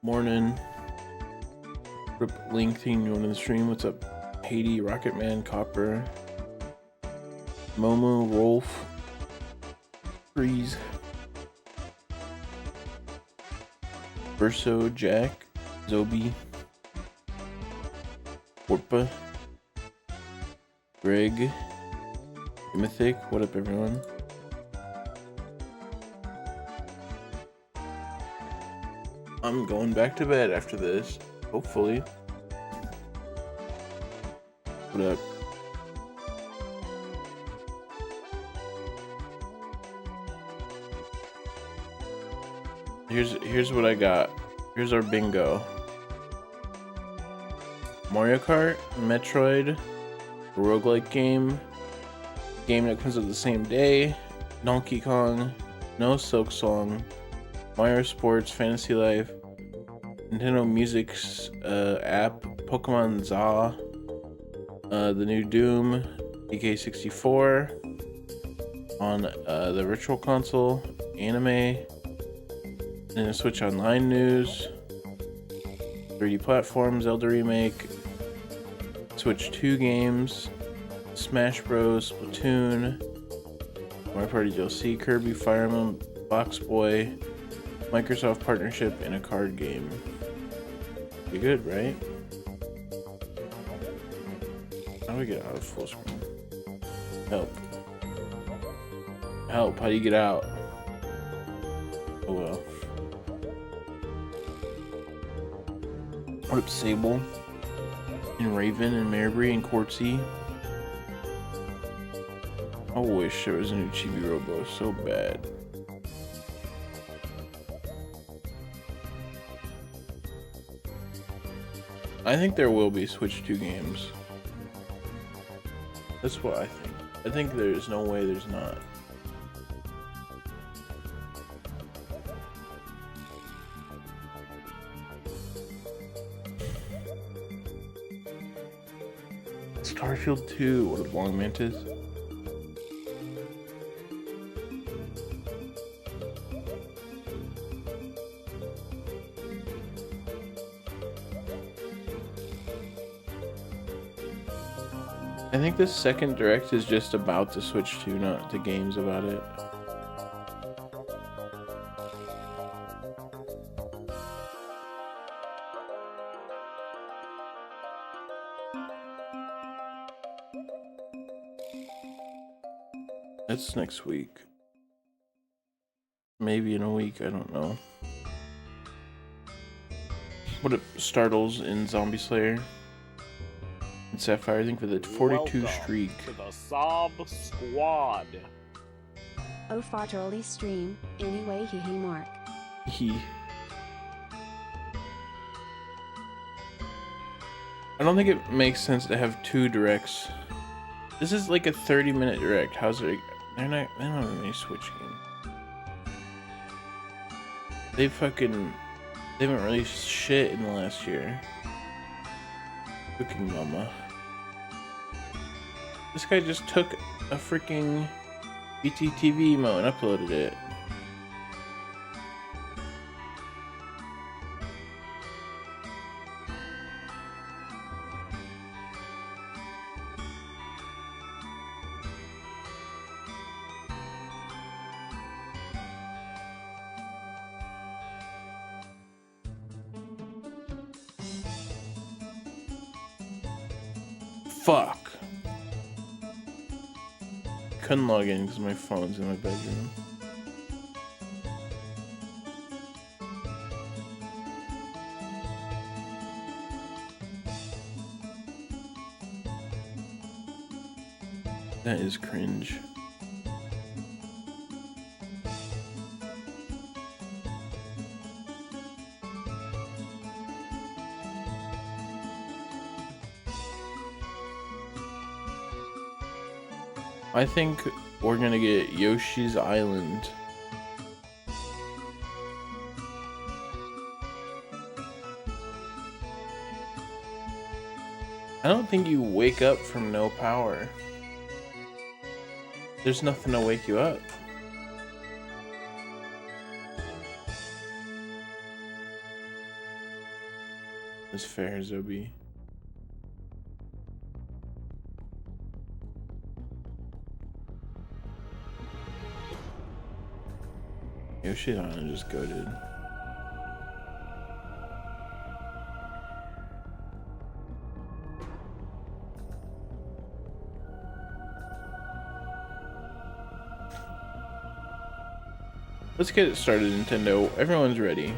Morning. Rip Lengthing, you on the stream. What's up? Haiti, Rocketman, Copper, Momo, Rolf, Freeze, Verso, Jack, Zobi, Warpa, Greg, Mythic. What up, everyone? I'm going back to bed after this, hopefully. What up? Here's what I got. Here's our bingo. Mario Kart, Metroid, a roguelike game that comes out the same day, Donkey Kong, No Silk Song, Mario Sports, Fantasy Life, Nintendo Music's app, Pokemon Za, the new Doom, DK64 on the Virtual Console, anime, Nintendo Switch Online news, 3D platforms, Zelda Remake, Switch 2 games, Smash Bros, Splatoon, Mario Party DLC, Kirby, Fire Emblem, Box Boy, Microsoft partnership, and a card game. Pretty good, right? How do we get out of full screen? Help. Help, how do you get out? Oh well. What up, Sable? And Raven, and Marbury, and Quartzy. I wish there was a new Chibi Robo so bad. I think there will be Switch 2 games. That's what I think. I think there's no way there's not. Starfield 2, what a long mantis. I think this second direct is just about the Switch 2, not the games about it. That's next week. Maybe in a week, I don't know. What up, Startles in Zombie Slayer? And Sapphire, I think, for the 42 Welcome streak. to the Sob Squad. Oh, fart early stream. Anyway, hee mark. I don't think it makes sense to have two directs. This is like a 30-minute direct. How's it? They don't have any Switch game. They haven't released shit in the last year. Cooking Mama. This guy just took a freaking BTTV emo and uploaded it. Fuck. Couldn't log in because my phone's in my bedroom. That is cringe. I think we're gonna get Yoshi's Island. I don't think you wake up from no power. There's nothing to wake you up. That's fair, Zobi. Yoshidana just goated. Let's get it started, Nintendo. Everyone's ready.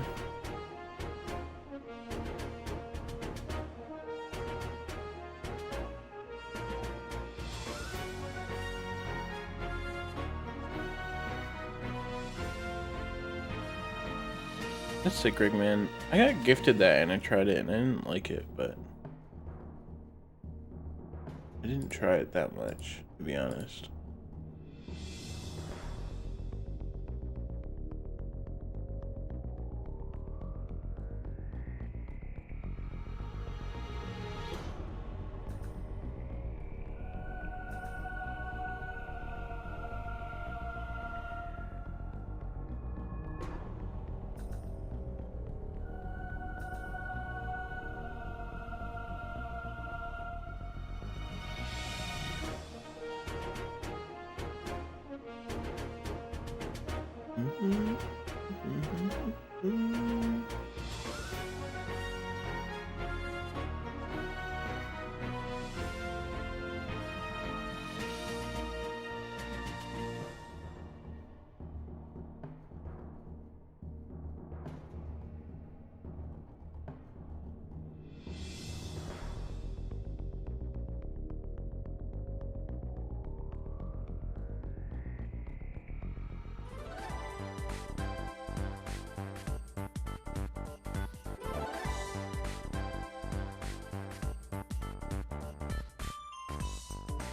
That's sick, Greg, man. I got gifted that and I tried it and I didn't like it, but I didn't try it that much, to be honest.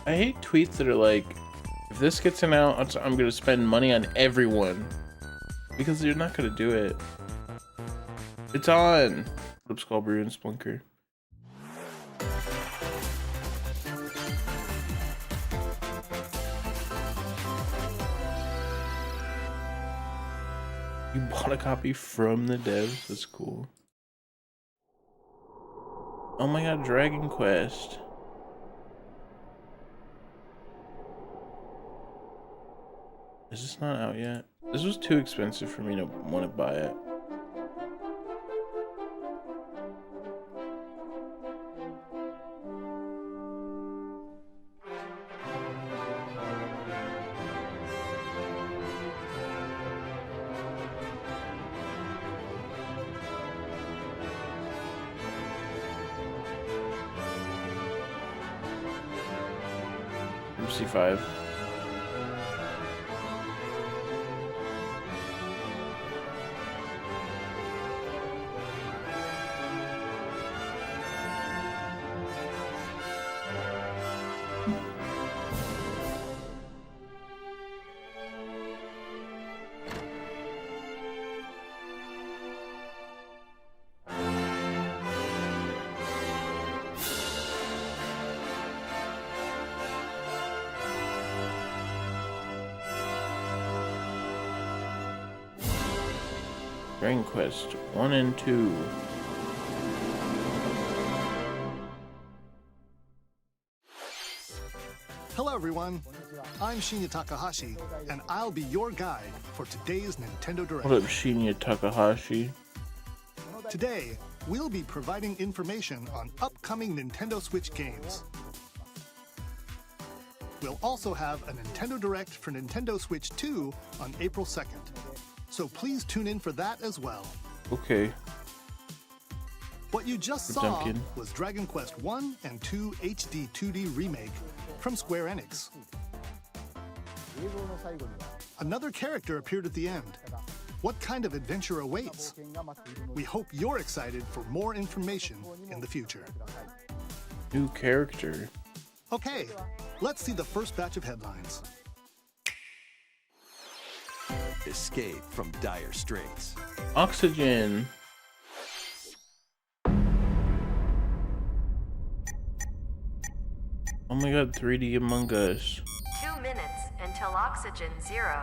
I hate tweets that are like, if this gets announced, I'm gonna spend money on everyone. Because you're not gonna do it. It's on! Flip Skull Brew and Splunker. You bought a copy from the devs? That's cool. Oh my god, Dragon Quest. Is this not out yet? This was too expensive for me to want to buy it. C5. Dragon Quest 1 and 2. Hello everyone, I'm Shinya Takahashi, and I'll be your guide for today's Nintendo Direct. What up, Shinya Takahashi? Today, we'll be providing information on upcoming Nintendo Switch games. We'll also have a Nintendo Direct for Nintendo Switch 2 on April 2nd. So please tune in for that as well. Okay. What you just saw was Dragon Quest 1 and 2 HD 2D Remake from Square Enix. Another character appeared at the end. What kind of adventure awaits? We hope you're excited for more information in the future. New character. Okay, let's see the first batch of headlines. Escape from dire straits. Oxygen. Oh my god, 3D Among Us. 2 minutes until oxygen 0.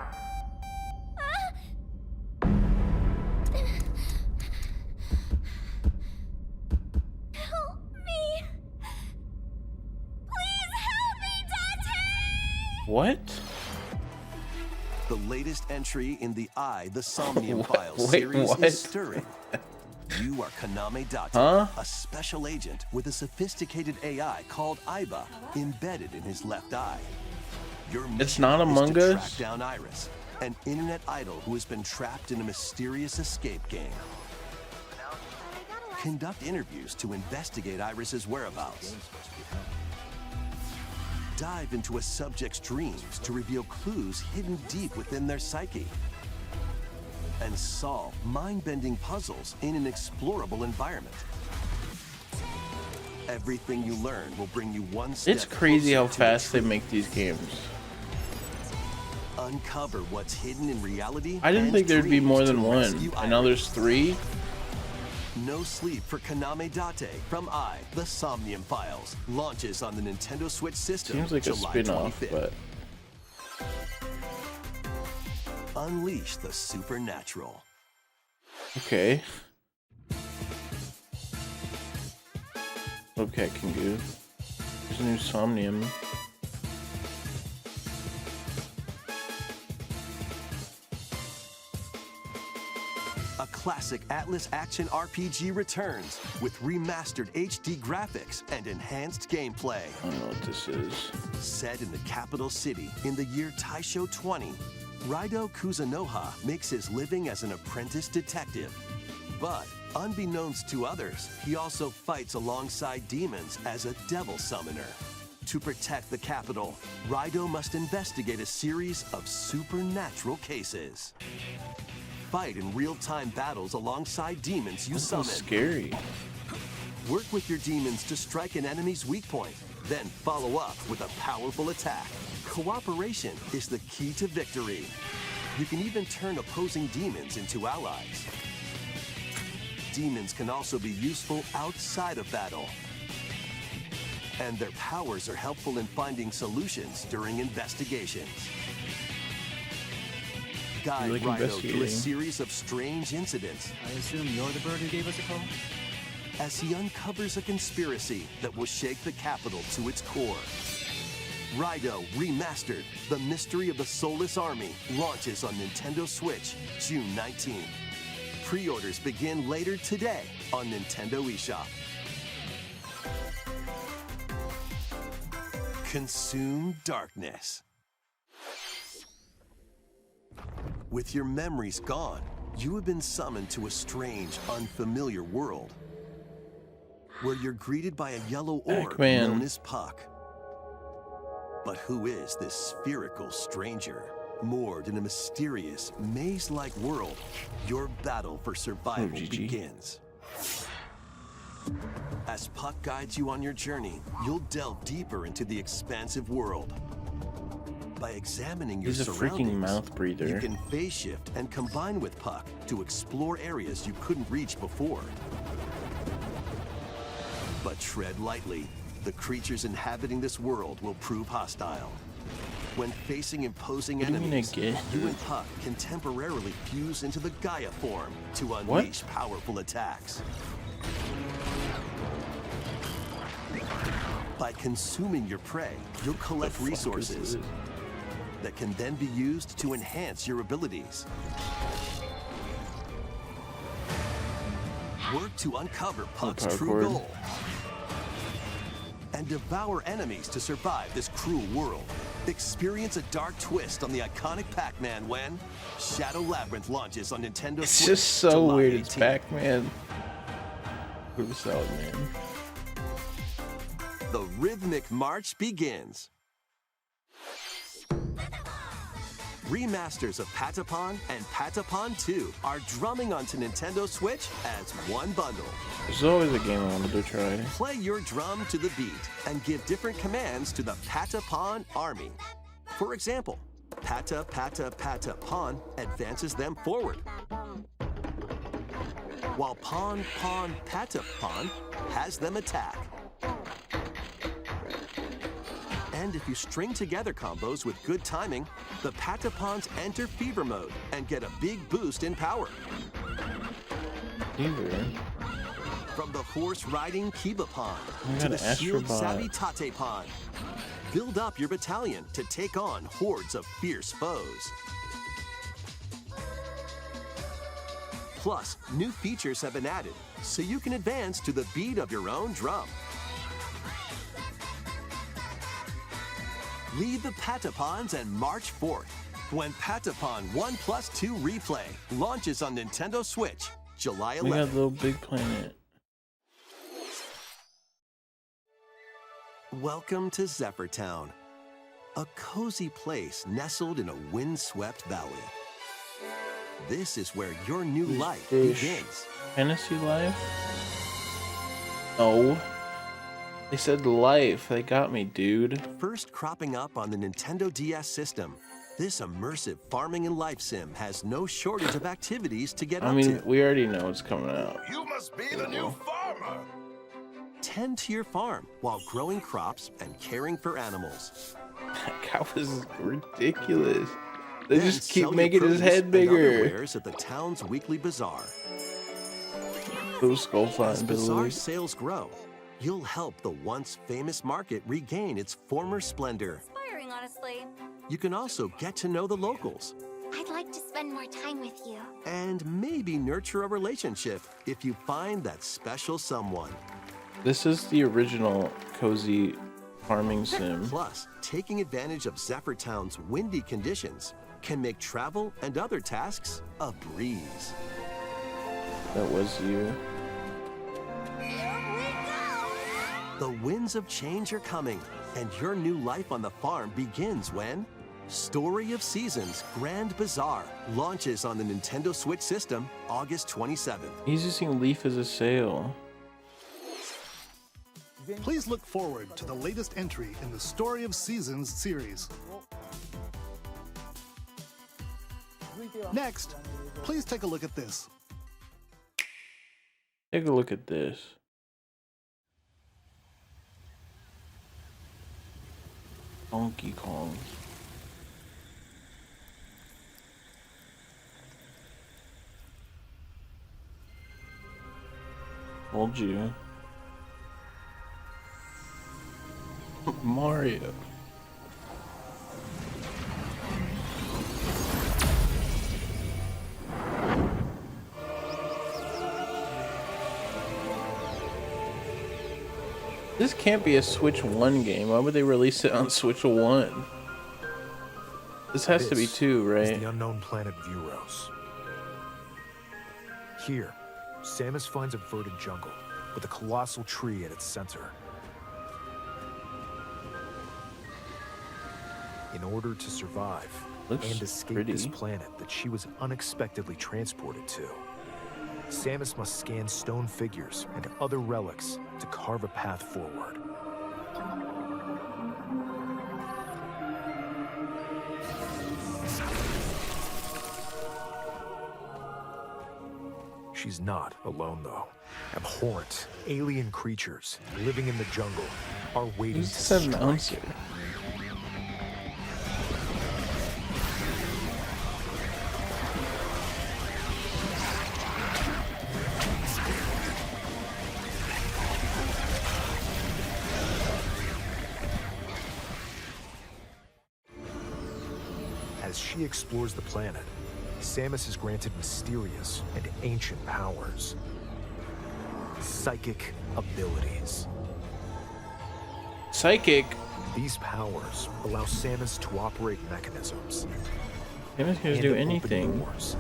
What? The latest entry in the The Somnium Files Wait, series what? is stirring. You are Kaname Date, Huh? a special agent with a sophisticated AI called Aiba embedded in his left eye. Your mission not is Among to Us? track down Iris, an internet idol who has been trapped in a mysterious escape game. Conduct interviews to investigate Iris's whereabouts. Dive into a subject's dreams to reveal clues hidden deep within their psyche. And solve mind-bending puzzles in an explorable environment. Everything you learn will bring you one step It's crazy how closer to the fast they truth. make these games. Uncover what's hidden in reality. I didn't and think there'd be dreams more to than one. rescue And now there's Iris. 3. No Sleep for Kaname Date from The Somnium Files launches on the Nintendo Switch system Seems like a July spin-off, 25th. but Unleash the supernatural. okay. Okay, Kingu. There's a new Somnium. A classic Atlas action RPG returns with remastered HD graphics and enhanced gameplay. I don't know what this is. Set in the capital city in the year Taisho 20, Raido Kuzunoha makes his living as an apprentice detective. But unbeknownst to others, he also fights alongside demons as a devil summoner. To protect the capital, Raido must investigate a series of supernatural cases. Fight in real-time battles alongside demons you This summon. is scary. Work with your demons to strike an enemy's weak point, then follow up with a powerful attack. Cooperation is the key to victory. You can even turn opposing demons into allies. Demons can also be useful outside of battle. And their powers are helpful in finding solutions during investigations. Guide like Raido through a investigating. series of strange incidents I assume you're the bird who gave us a call? as he uncovers a conspiracy that will shake the capital to its core. Raido Remastered, The Mystery of the Soulless Army, launches on Nintendo Switch June 19th. Pre-orders begin later today on Nintendo eShop. Consume darkness. With your memories gone, you have been summoned to a strange, unfamiliar world, where you're greeted by a yellow orb Pac-Man. known as Puck. But who is this spherical stranger? Moored in a mysterious, maze-like world, your battle for survival Oh, GG. begins. As Puck guides you on your journey, you'll delve deeper into the expansive world. By examining your He's a surroundings, freaking mouth you breather. can phase shift and combine with Puck to explore areas you couldn't reach before. But tread lightly. The creatures inhabiting this world will prove hostile. When facing imposing What do you mean enemies, again? you and Puck can temporarily fuse into the Gaia form to unleash powerful attacks. By consuming your prey, you'll collect Fuck is resources this? that can then be used to enhance your abilities. Work to uncover Puck's power true cord. goal. And devour enemies to survive this cruel world. Experience a dark twist on the iconic Pac-Man when Shadow Labyrinth launches on Nintendo It's Switch. just so July weird. It's 18th. Pac-Man. Who's solid, man? The rhythmic march begins. Remasters of Patapon and Patapon 2 are drumming onto Nintendo Switch as one bundle. There's always a game I wanted to try. Play your drum to the beat and give different commands to the Patapon army. For example, Pata Pata Pata Pon advances them forward, while Pon Pon Pata Pon has them attack. And if you string together combos with good timing, the Patapons enter fever mode and get a big boost in power. Either. From the horse-riding Kiba Pon I to got the shield Astrobot. savvy Tate Pon, Build up your battalion to take on hordes of fierce foes. Plus, new features have been added, so you can advance to the beat of your own drum. Leave the Patapons and march forth when Patapon 1+2 Replay launches on Nintendo Switch, July 11th. We got Little Big Planet. Welcome to Zephyr Town, a cozy place nestled in a windswept valley. This is where your new life begins. Fantasy Life? Oh. They said life. They got me, dude. First cropping up on the Nintendo DS system, this immersive farming and life sim has no shortage of activities to get I up mean, to. we already know it's coming out. You must be the new farmer. Tend to your farm while growing crops and caring for animals. That cow is ridiculous. They Then just keep sell your making his produce head and other bigger. wares at the town's weekly bazaar. Little skull flying As bazaar Billy. sales grow, you'll help the once famous market regain its former splendor. Inspiring, honestly. You can also get to know the locals I'd like to spend more time with you. and maybe nurture a relationship if you find that special someone. This is the original cozy farming sim. Plus, taking advantage of Zephyr Town's windy conditions can make travel and other tasks a breeze. That was you. The winds of change are coming, and your new life on the farm begins when Story of Seasons Grand Bazaar launches on the Nintendo Switch system August 27th. He's using Leaf as a sail. Please look forward to the latest entry in the Story of Seasons series. Next, please take a look at this. Take a look at this. Donkey Kong. Told you. Mario. This can't be a Switch 1 game. Why would they release it on Switch 1? This has to be 2, Is right? the unknown planet Vuros. Here, Samus finds a verdant jungle with a colossal tree at its center. In order to survive Looks and escape pretty. this planet that she was unexpectedly transported to, Samus must scan stone figures and other relics to carve a path forward. She's not alone, though. Abhorrent, alien creatures living in the jungle are waiting Who's to this strike. announcer? As she explores the planet, Samus is granted mysterious and ancient powers. Psychic abilities. Psychic. These powers allow Samus to operate mechanisms Samus can and do open anything. doors.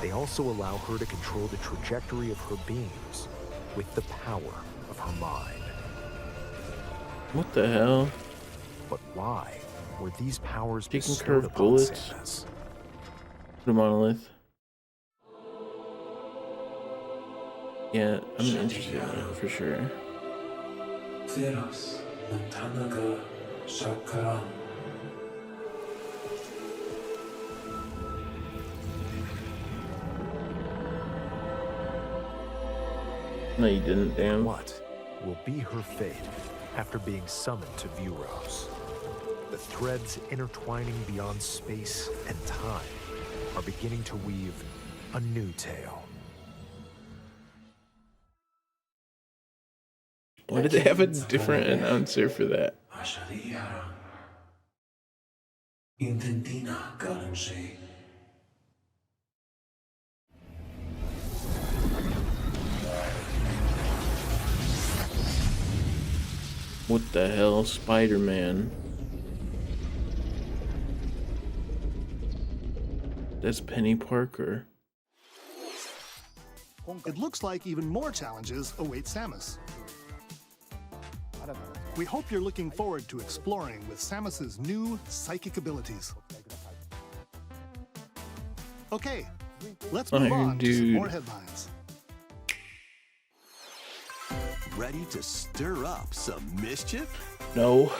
They also allow her to control the trajectory of her beams with the power of her mind. What the hell? But why were these powers She can bestowed curve upon bullets. Samus? The monolith. Yeah, I'm interested in it for sure. No, you didn't, damn. What will be her fate after being summoned to Vuros? The threads intertwining beyond space and time are beginning to weave a new tale. Why did they have a different announcer for that? What the hell, Spider-Man? That's Penny Parker. It looks like even more challenges await Samus. We hope you're looking forward to exploring with Samus's new psychic abilities. Okay, let's move on to some more headlines. Ready to stir up some mischief? No.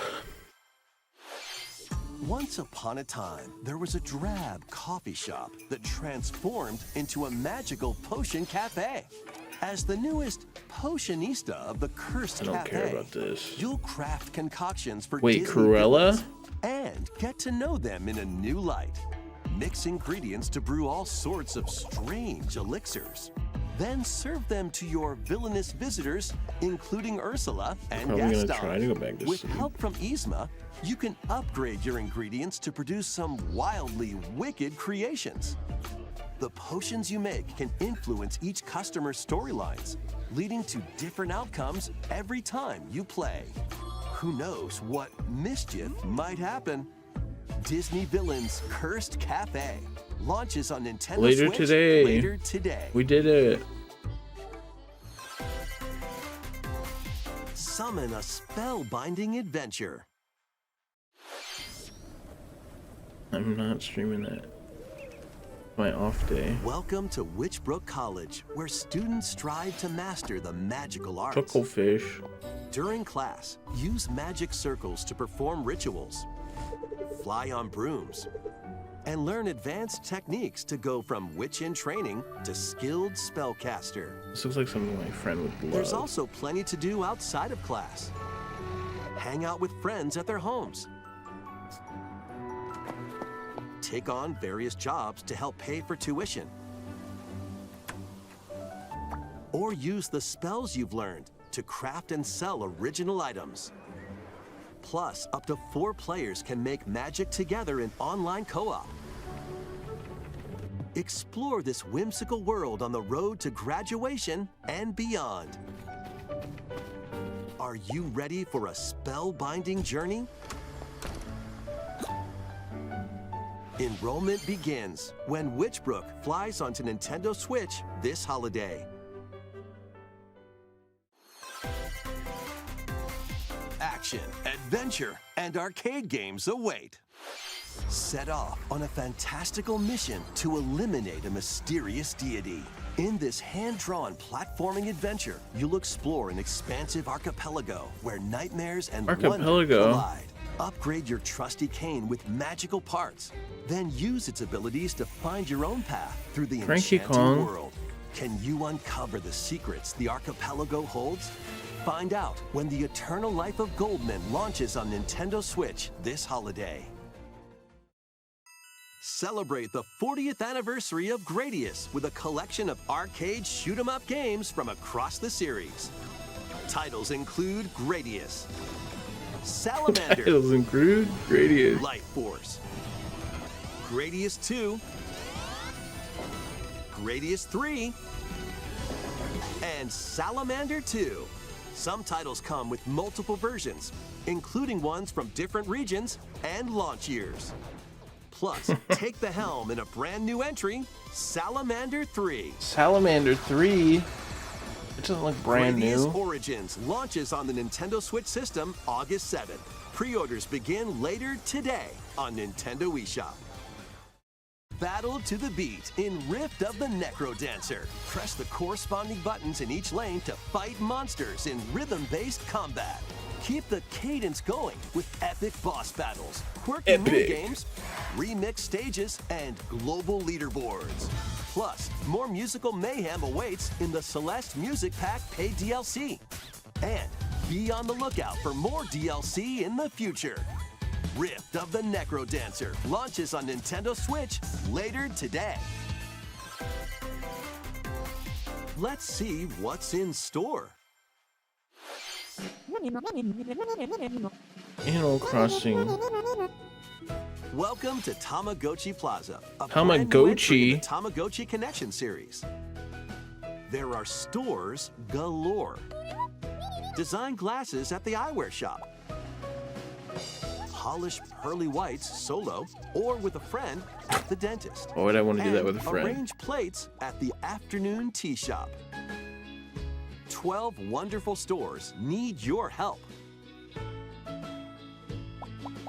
Once upon a time, there was a drab coffee shop that transformed into a magical potion cafe. As the newest potionista of the cursed cafe, I don't care about this. You'll craft concoctions for Wait, Disney Cruella? villains and get to know them in a new light. Mix ingredients to brew all sorts of strange elixirs. Then serve them to your villainous visitors, including Ursula and Probably Gaston. gonna try to go back to With sleep. help from Yzma, you can upgrade your ingredients to produce some wildly wicked creations. The potions you make can influence each customer's storylines, leading to different outcomes every time you play. Who knows what mischief might happen? Disney Villains Cursed Cafe launches on Nintendo Later Switch today. later today. We did it. Summon a spellbinding adventure. I'm not streaming that. My off day. Welcome to Witchbrook College, where students strive to master the magical arts. Chucklefish. During class, use magic circles to perform rituals, fly on brooms, and learn advanced techniques to go from witch in training to skilled spellcaster. This looks like something my friend would love. There's also plenty to do outside of class. Hang out with friends at their homes. Take on various jobs to help pay for tuition. Or use the spells you've learned to craft and sell original items. Plus, up to 4 players can make magic together in online co-op. Explore this whimsical world on the road to graduation and beyond. Are you ready for a spellbinding journey? Enrollment begins when Witchbrook flies onto Nintendo Switch this holiday. Action, adventure, and arcade games await. Set off on a fantastical mission to eliminate a mysterious deity. In this hand-drawn platforming adventure, you'll explore an expansive archipelago where nightmares and wonder collide. Upgrade your trusty cane with magical parts. Then use its abilities to find your own path through the enchanted world. Can you uncover the secrets the archipelago holds? Find out when the Eternal Life of Goldman launches on Nintendo Switch this holiday. Celebrate the 40th anniversary of Gradius with a collection of arcade shoot-'em-up games from across the series. Titles include Gradius, Salamander, Titles include Gradius, Light Force, Gradius 2, Gradius 3, and Salamander 2. Some titles come with multiple versions, including ones from different regions and launch years. Plus, take the helm in a brand new entry, Salamander 3. Salamander 3? It doesn't look brand Gradius new. Origins launches on the Nintendo Switch system August 7th. Pre-orders begin later today on Nintendo eShop. Battle to the beat in Rift of the Necrodancer. Press the corresponding buttons in each lane to fight monsters in rhythm-based combat. Keep the cadence going with epic boss battles, quirky minigames, remix stages, and global leaderboards. Plus, more musical mayhem awaits in the Celeste Music Pack paid DLC. And be on the lookout for more DLC in the future. Rift of the Necrodancer launches on Nintendo Switch later today. Let's see what's in store. Animal Crossing. Welcome to Tamagotchi Plaza, a Tamagotchi? brand new entry in the Tamagotchi Connection series. There are stores galore. Design glasses at the eyewear shop. Polish pearly whites solo or with a friend at the dentist. Why would I want to do that with a friend? Arrange plates at the afternoon tea shop. 12 wonderful stores need your help.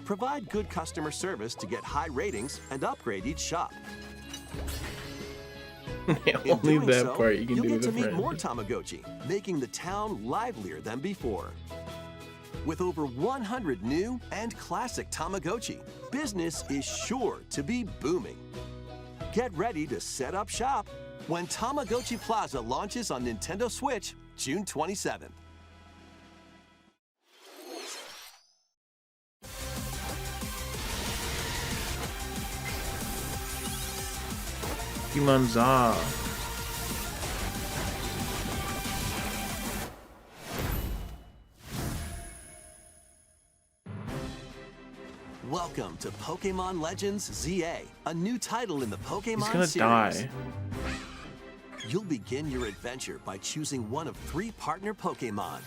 Provide good customer service to get high ratings and upgrade each shop. In Only doing that so, part you can you'll do get with to a meet friend. more Tamagotchi, making the town livelier than before. With over 100 new and classic Tamagotchi, business is sure to be booming. Get ready to set up shop when Tamagotchi Plaza launches on Nintendo Switch June 27th. Pokemon Za. Welcome to Pokemon Legends ZA, a new title in the Pokemon He's gonna series. die. You'll begin your adventure by choosing one of 3 partner Pokemon.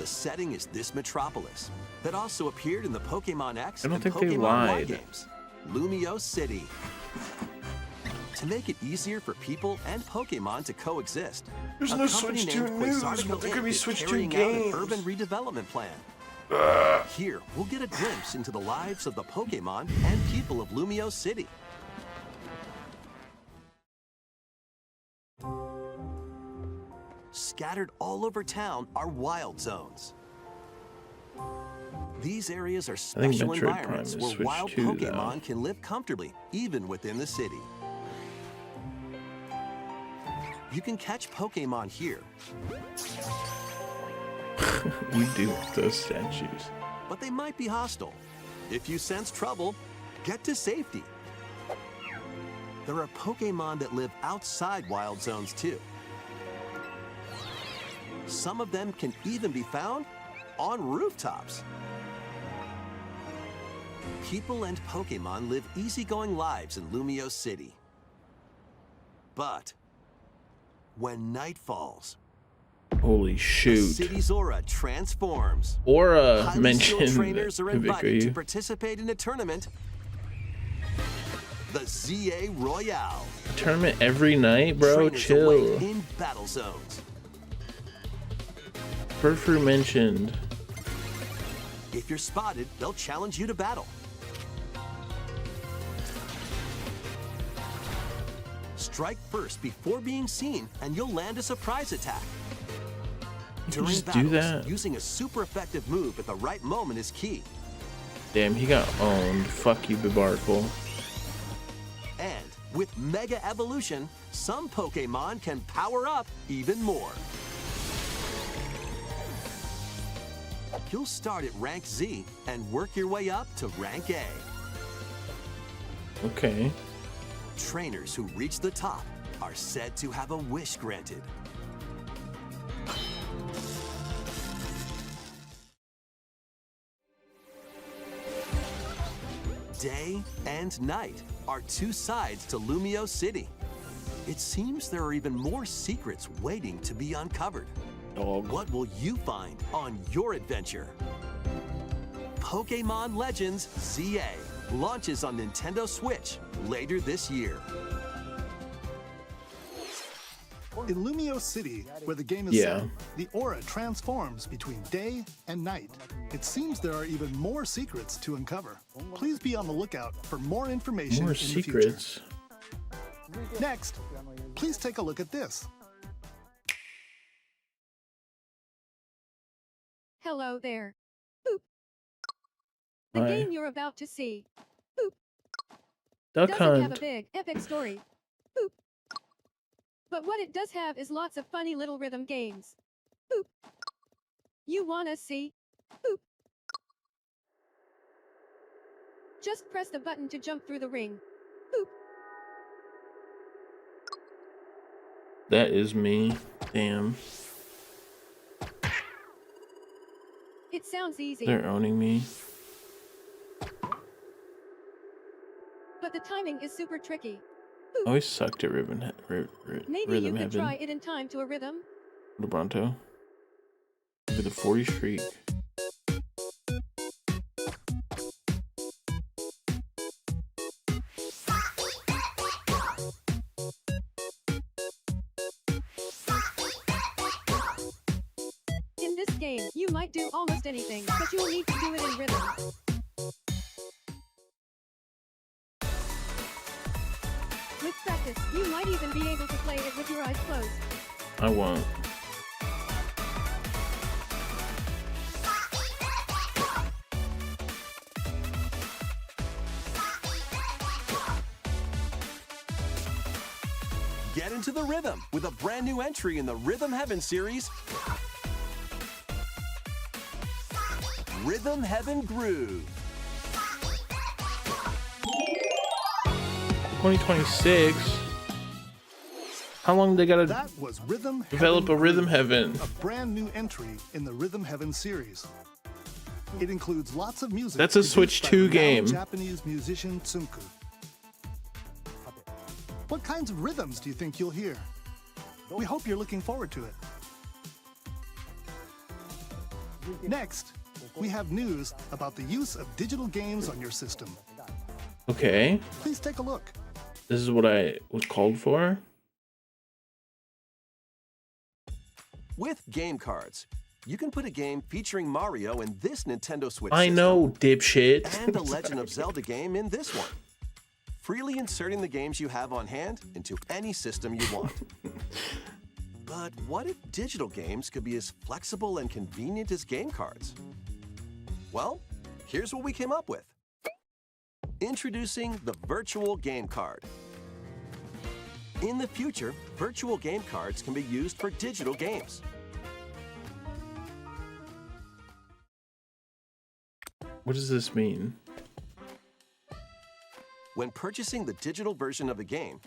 The setting is this metropolis that also appeared in the Pokemon X I don't and think they Pokemon Y lied. games, Lumio City. To make it easier for people and Pokemon to coexist, There's a no company Switch named 2 news, Quixotic but there could be Inc. is Switch 2 carrying out games. an urban redevelopment plan. Here, we'll get a glimpse into the lives of the Pokemon and people of Lumio City. Scattered all over town are wild zones. These areas are think special Metroid Prime environments is where Switch wild 2 though. Pokemon can live comfortably, even within the city. You can catch Pokemon here, You do with those statues. but they might be hostile. If you sense trouble, get to safety. There are Pokemon that live outside wild zones too. Some of them can even be found on rooftops. People and Pokemon live easygoing lives in Lumio City. But when night falls, Holy the shoot. city's aura transforms. Aura Highly mentioned skilled trainers are invited to Vicky. participate in a tournament, the ZA Royale. Tournament every night, bro. Trainers Chill. await in battle zones. Furfru mentioned. If you're spotted, they'll challenge you to battle. Strike first before being seen, and you'll land a surprise attack. During just do battles, that? using a super effective move at the right moment is key. Damn, he got owned. Fuck you, Bibarkle. And with Mega Evolution, some Pokemon can power up even more. You'll start at rank Z and work your way up to rank A. Okay. Trainers who reach the top are said to have a wish granted. Day and night are 2 sides to Lumio City. It seems there are even more secrets waiting to be uncovered. Dog. What will you find on your adventure? Pokemon Legends ZA launches on Nintendo Switch later this year. In Lumio City, where the game is Yeah. set, the aura transforms between day and night. It seems there are even more secrets to uncover. Please be on the lookout for more information More in secrets. the future. Next, please take a look at this. Hello there. Boop. The Hi. game you're about to see. Boop. Duck Doesn't have a Hunt. big, epic story. Boop. But what it does have is lots of funny little rhythm games. Boop. You wanna see? Boop. Just press the button to jump through the ring. Boop. That is me. Damn. Sounds easy. They're owning me. But the timing is super tricky. I always sucked at Maybe Rhythm you could Heaven. try it in time to a rhythm. Lebronto. With a 40 streak. In this game, you might do almost anything, but you'll need to do it in rhythm. With practice, you might even be able to play it with your eyes closed. I won't. Get into the rhythm with a brand new entry in the Rhythm Heaven series, Rhythm Heaven Groove. 2026. How long they gotta That was Rhythm develop Heaven a Rhythm Groove, Heaven? a brand new entry in the Rhythm Heaven series. It includes lots of music. That's a produced Switch by 2 renowned game. Japanese musician Tsunku. What kinds of rhythms do you think you'll hear? We hope you're looking forward to it. Next, we have news about the use of digital games on your system. Okay. Please take a look. This is what I was called for. With game cards, you can put a game featuring Mario in this Nintendo Switch I system, know, dipshit. and a Legend of Zelda game in this one. Freely inserting the games you have on hand into any system you want. But what if digital games could be as flexible and convenient as game cards? Well, here's what we came up with. Introducing the Virtual Game Card. In the future, virtual game cards can be used for digital games. What does this mean? When purchasing the digital version of a game,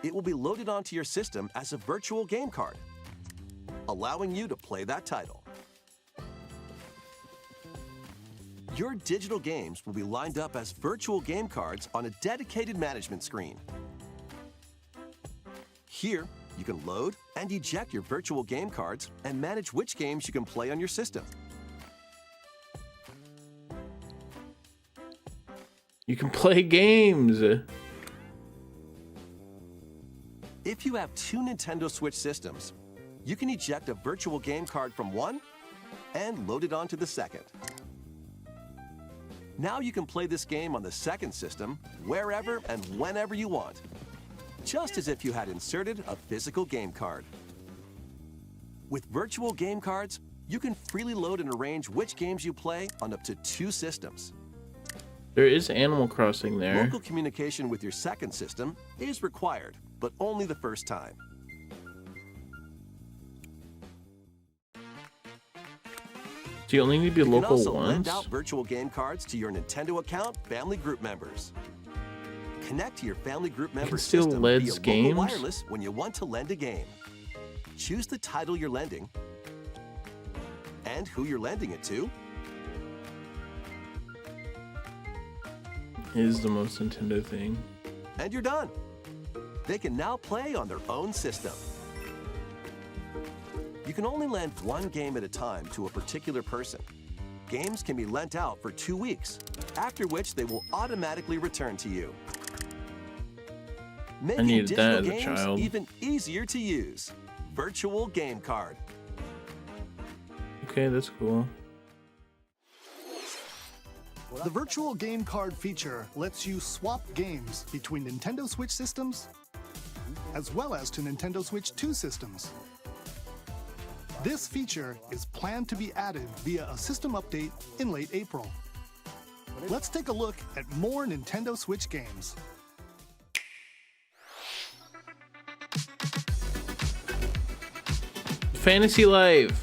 it will be loaded onto your system as a virtual game card, allowing you to play that title. Your digital games will be lined up as virtual game cards on a dedicated management screen. Here, you can load and eject your virtual game cards and manage which games you can play on your system. You can play games. If you have two Nintendo Switch systems, you can eject a virtual game card from one and load it onto the second. Now you can play this game on the second system wherever and whenever you want, just as if you had inserted a physical game card. With virtual game cards, you can freely load and arrange which games you play on up to two systems. There is Animal Crossing there. Local communication with your second system is required, but only the first time. Do you only need to be You can local also lend once? out virtual game cards to your Nintendo account family group members. Connect to your family group member steal system Led's via local games? wireless when you want to lend a game. Choose the title you're lending and who you're lending it to. Is the most Nintendo thing. And you're done. They can now play on their own system. You can only lend one game at a time to a particular person. Games can be lent out for 2 weeks, after which they will automatically return to you. Making needed digital that as a games child. even easier to use. Virtual Game Card. Okay, that's cool. The virtual game card feature lets you swap games between Nintendo Switch systems as well as to Nintendo Switch 2 systems. This feature is planned to be added via a system update in late April. Let's take a look at more Nintendo Switch games. Fantasy Life.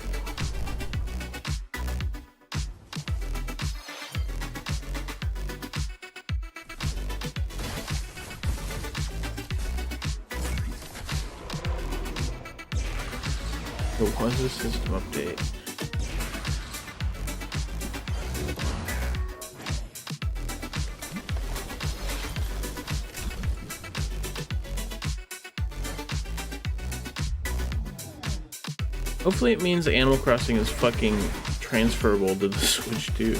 It was a system update. Hopefully it means Animal Crossing is fucking transferable to the Switch too.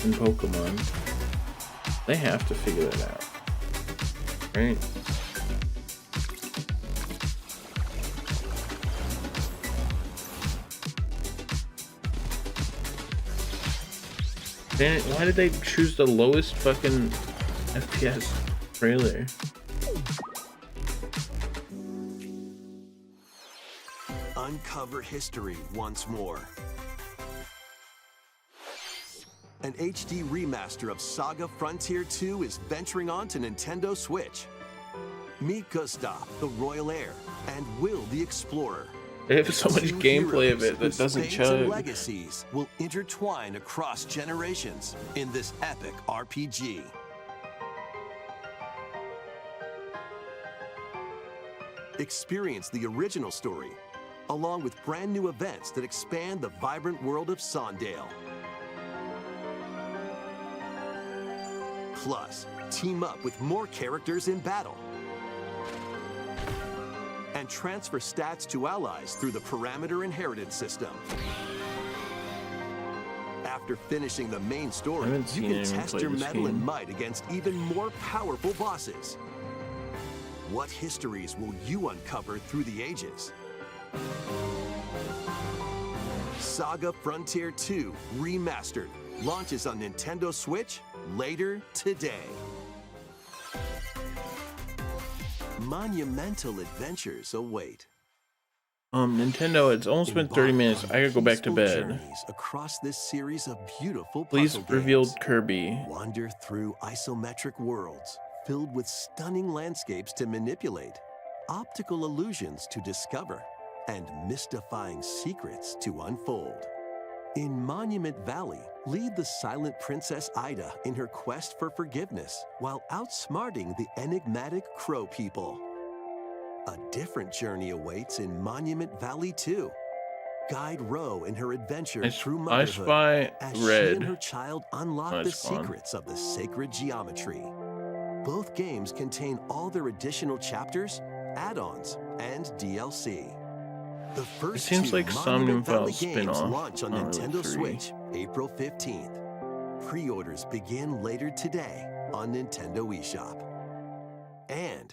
In Pokemon. They have to figure that out. Right? Damn it, why did they choose the lowest fucking FPS trailer? Uncover history once more. An HD remaster of Saga Frontier 2 is venturing on to Nintendo Switch. Meet Gustav, the Royal Heir, and Will the Explorer. They have so much Two gameplay of heroes it that whose doesn't fates and chug. legacies will intertwine across generations in this epic RPG. Experience the original story, along with brand new events that expand the vibrant world of Sondale. Plus, team up with more characters in battle. And transfer stats to allies through the parameter inheritance system. After finishing the main story, you can test your mettle and might against even more powerful bosses. What histories will you uncover through the ages? Saga Frontier 2 Remastered launches on Nintendo Switch later today. Monumental adventures await. Nintendo, it's almost been 30 minutes. I gotta go back to bed. Across this series of beautiful Please puzzle reveal games. Kirby. Wander through isometric worlds filled with stunning landscapes to manipulate, optical illusions to discover, and mystifying secrets to unfold. In Monument Valley, lead the silent Princess Ida in her quest for forgiveness while outsmarting the enigmatic Crow People. A different journey awaits in Monument Valley 2. Guide Ro in her adventure through motherhood spy as she Red. and her child unlock Oh, the it's gone. secrets of the sacred geometry. Both games contain all their additional chapters, add-ons, and DLC. The first seems two like some Monument Nouvelle Valley games spin-off. launch on Not really Nintendo three. Switch April 15th. Pre-orders begin later today on Nintendo eShop. And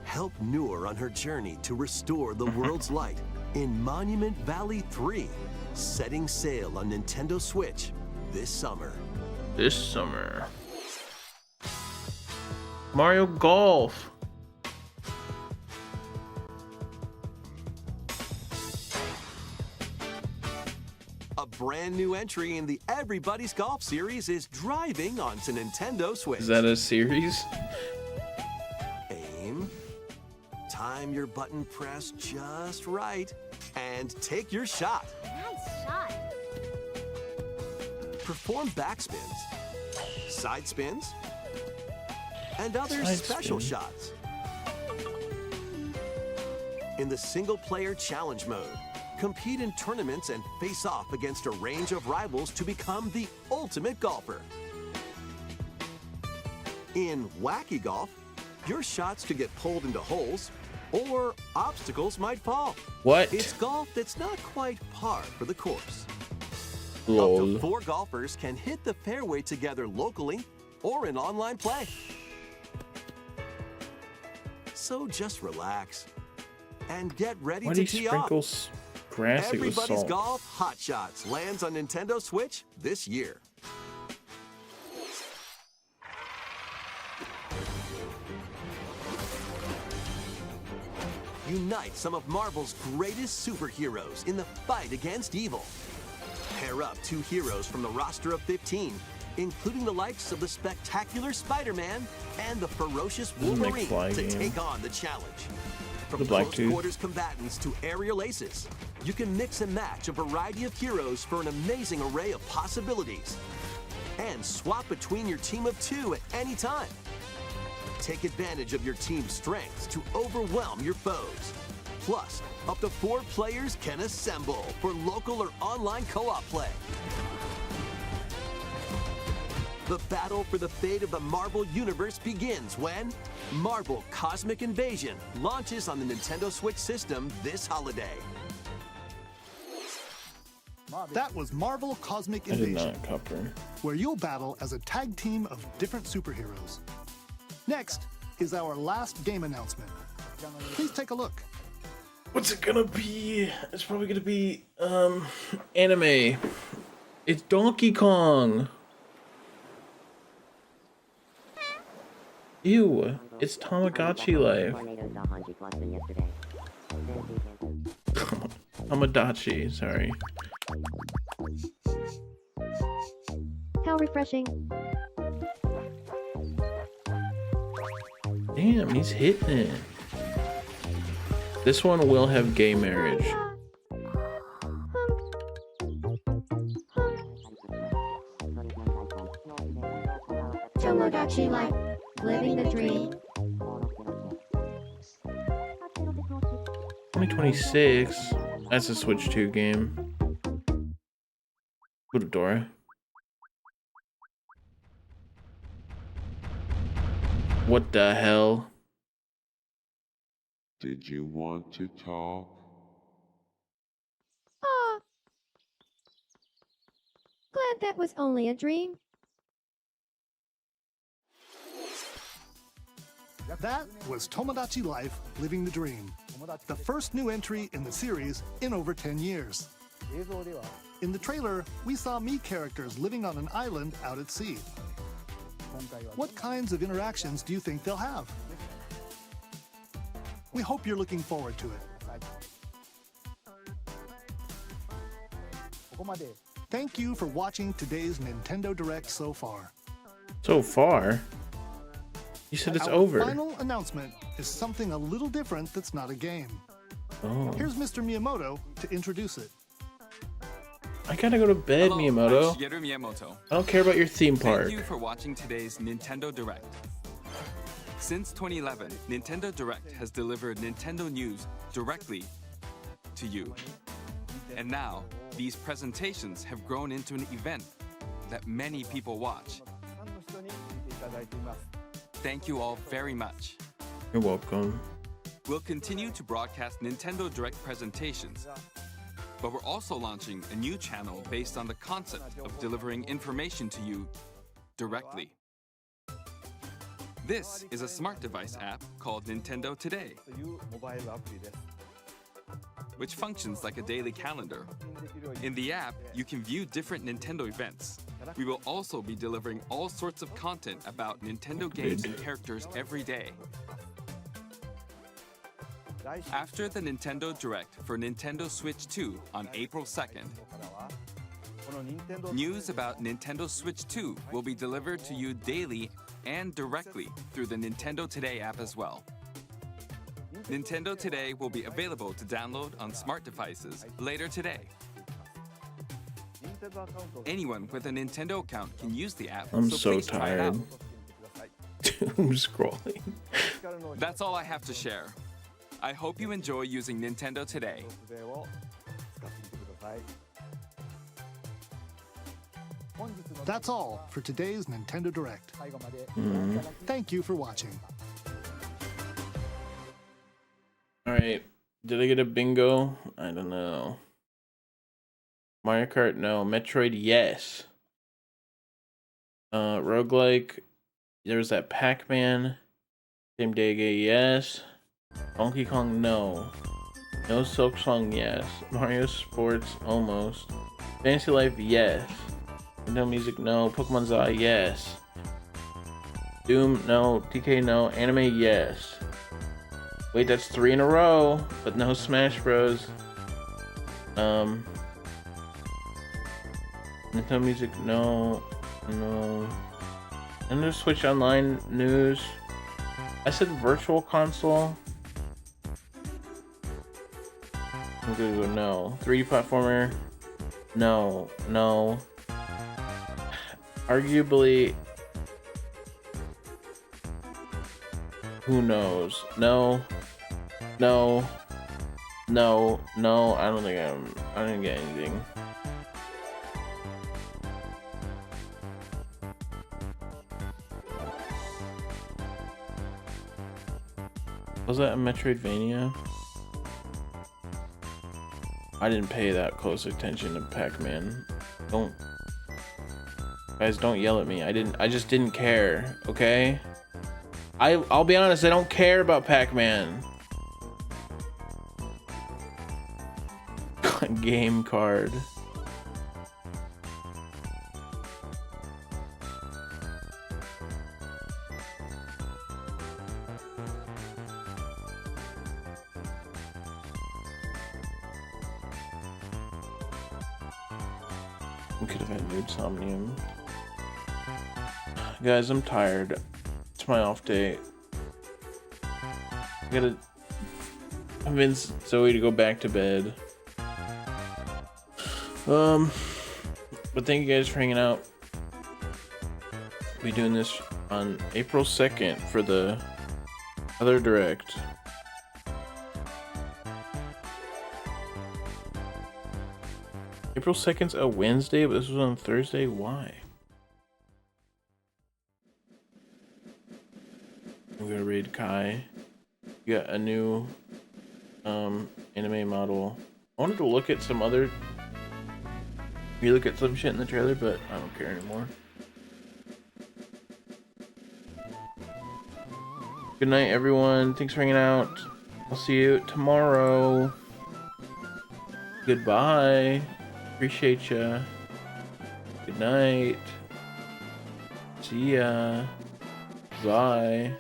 help Noor on her journey to restore the world's light in Monument Valley 3, setting sail on Nintendo Switch this summer. This summer. Mario Golf. A brand new entry in the Everybody's Golf series is driving onto Nintendo Switch. Is that a series? Aim, time your button press just right, and take your shot. Nice shot. Perform backspins, side spins, and other Side special spin. shots. In the single-player challenge mode, compete in tournaments and face off against a range of rivals to become the ultimate golfer. In Wacky Golf, your shots could get pulled into holes, or obstacles might fall. What? It's golf that's not quite par for the course. Up Lol. to 4 golfers can hit the fairway together locally or in online play. So just relax and get ready Why do to you tee off. sprinkle grassy with Everybody's salt? Golf Hot Shots lands on Nintendo Switch this year. Unite some of Marvel's greatest superheroes in the fight against evil. Pair up 2 heroes from the roster of 15, including the likes of the spectacular Spider-Man and the ferocious This is a Wolverine McFly to game. take on the challenge. From The Black close Tooth. quarters combatants to aerial aces, you can mix and match a variety of heroes for an amazing array of possibilities. And swap between your team of 2 at any time. Take advantage of your team's strengths to overwhelm your foes. Plus, up to 4 players can assemble for local or online co-op play. The battle for the fate of the Marvel Universe begins when Marvel Cosmic Invasion launches on the Nintendo Switch system this holiday. That was Marvel Cosmic I did Invasion, not copper. where you'll battle as a tag team of different superheroes. Next is our last game announcement. Please take a look. What's it gonna be? It's probably gonna be anime. It's Donkey Kong. Ew, it's Tamagotchi Life. Tamagotchi, sorry. How refreshing. Damn, he's hitting it. This one will have gay marriage. Tamagotchi Life. Living the dream. 2026. That's a Switch 2 game. Budadora. What the hell? Did you want to talk? Ah. Glad that was only a dream. That was Tomodachi Life Living the Dream, the first new entry in the series in over 10 years. In the trailer, we saw Mii characters living on an island out at sea. What kinds of interactions do you think they'll have? We hope you're looking forward to it. Thank you for watching today's Nintendo Direct so far. So far? You said it's Our over. final announcement is something a little different that's not a game. Oh. Here's Mr. Miyamoto to introduce it. I gotta go to bed, Hello, Miyamoto. I'm Shigeru Miyamoto. I don't care about your theme park. Thank you for watching today's Nintendo Direct. Since 2011, Nintendo Direct has delivered Nintendo news directly to you. And now, these presentations have grown into an event that many people watch. Thank you all very much. You're welcome. We'll continue to broadcast Nintendo Direct presentations, but we're also launching a new channel based on the concept of delivering information to you directly. This is a smart device app called Nintendo Today, which functions like a daily calendar. In the app, you can view different Nintendo events. We will also be delivering all sorts of content about Nintendo games and characters every day. After the Nintendo Direct for Nintendo Switch 2 on April 2nd, news about Nintendo Switch 2 will be delivered to you daily and directly through the Nintendo Today app as well. Nintendo Today will be available to download on smart devices later today. Anyone with a Nintendo account can use the app. I'm so please try it out. tired. Doom scrolling. That's all I have to share. I hope you enjoy using Nintendo Today. That's all for today's Nintendo Direct. Thank you for watching. Alright. Did I get a bingo? I don't know. Mario Kart, no. Metroid, yes. Roguelike. There was that Pac-Man. Same Day Gay, yes. Donkey Kong, no. No Silk Song, yes. Mario Sports, almost. Fantasy Life, yes. Nintendo Music, no. Pokemon Zai, yes. Doom, no. DK, no. Anime, yes. Wait, that's 3 in a row, but no Smash Bros. Nintendo Music, no. No. Nintendo Switch Online news. I said Virtual Console. I'm gonna go no. 3D platformer. No. No. Arguably. Who knows? No. No. No. No. I don't think I didn't get anything. Was that a Metroidvania? I didn't pay that close attention to Pac-Man. Don't, guys, don't yell at me. I just didn't care, okay? I'll be honest, I don't care about Pac-Man. Game card. We could have had Nude Somnium. Guys, I'm tired. It's my off day. I gotta convince Zoe to go back to bed. But thank you guys for hanging out. We'll be doing this on April 2nd for the other direct. April 2nd's a Wednesday, but this was on Thursday. Why? We gotta raid Kai. We got a new anime model. I wanted to look at some other. You look at some shit in the trailer, but I don't care anymore. Good night, everyone. Thanks for hanging out. I'll see you tomorrow. Goodbye. Appreciate ya. Good night. See ya. Bye.